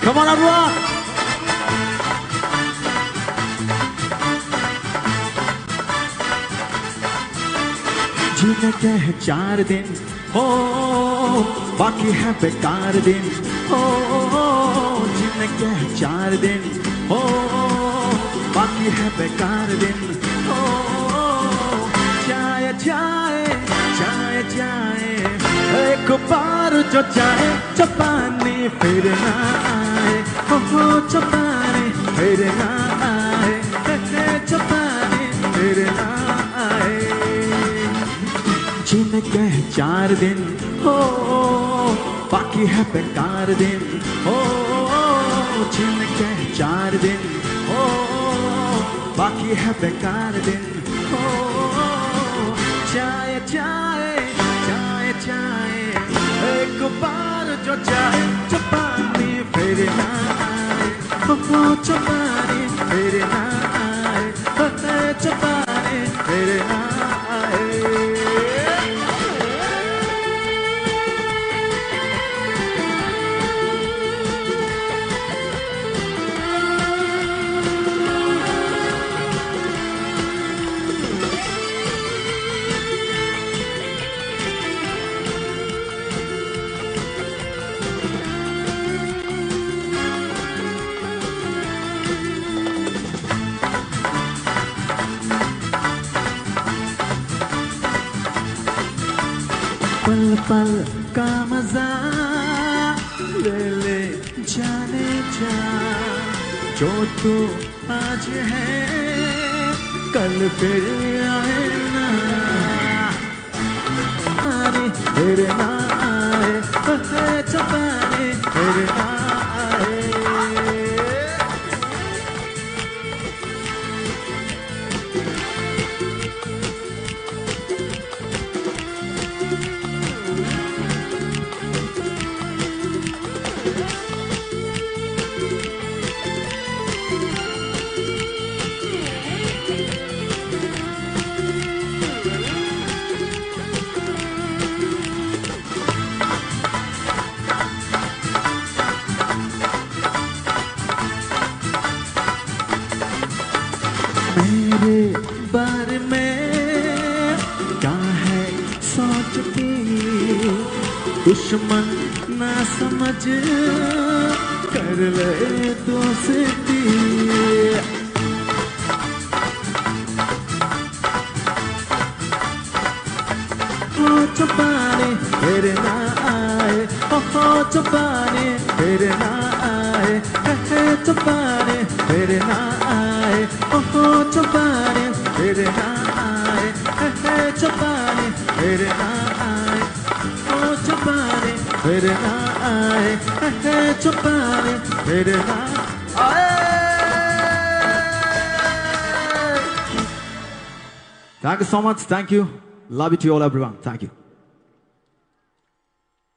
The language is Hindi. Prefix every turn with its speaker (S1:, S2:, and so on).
S1: Come on, everyone. जीने के हैं 4 दिन हो, बाकी है बेकार दिन हो। जीने के हैं 4 दिन हो, बाकी है बेकार दिन हो। जाए जाए जाए जाए एक बार जो जाए चपानी फिर ना आए। हो चपानी फिर ना आए, चपानी फिर ना आए। जीने के हैं 4 दिन हो, बाकी है बेकार दिन हो। जीने के हैं 4 दिन हो, बाकी है बेकार दिन हो। जाए जाए जाए जाए एक बार जो जाए चपानी फिर ना आए। हो चपानी फिर ना आए, चपानी फिर ना आए। पल पल का मजा ले ले जाने जा। जो तू आज है कल फिर आए ना। फिर ना आए, चपाने फिर ना आए। मेरे बारे में क्या है सोचती, दुश्मन ना समझ कर ले दोस्ती। हो चपाने फिर ना आए, हो चपाने फिर ना आए, चपाने फिर ना आए। हो चपाने फिर ना आए, चपाने फिर ना आए। हो चपाने फिर ना आए, चपाने फिर ना आए। Thank you so much. Thank you. Love you to all, everyone. Thank you.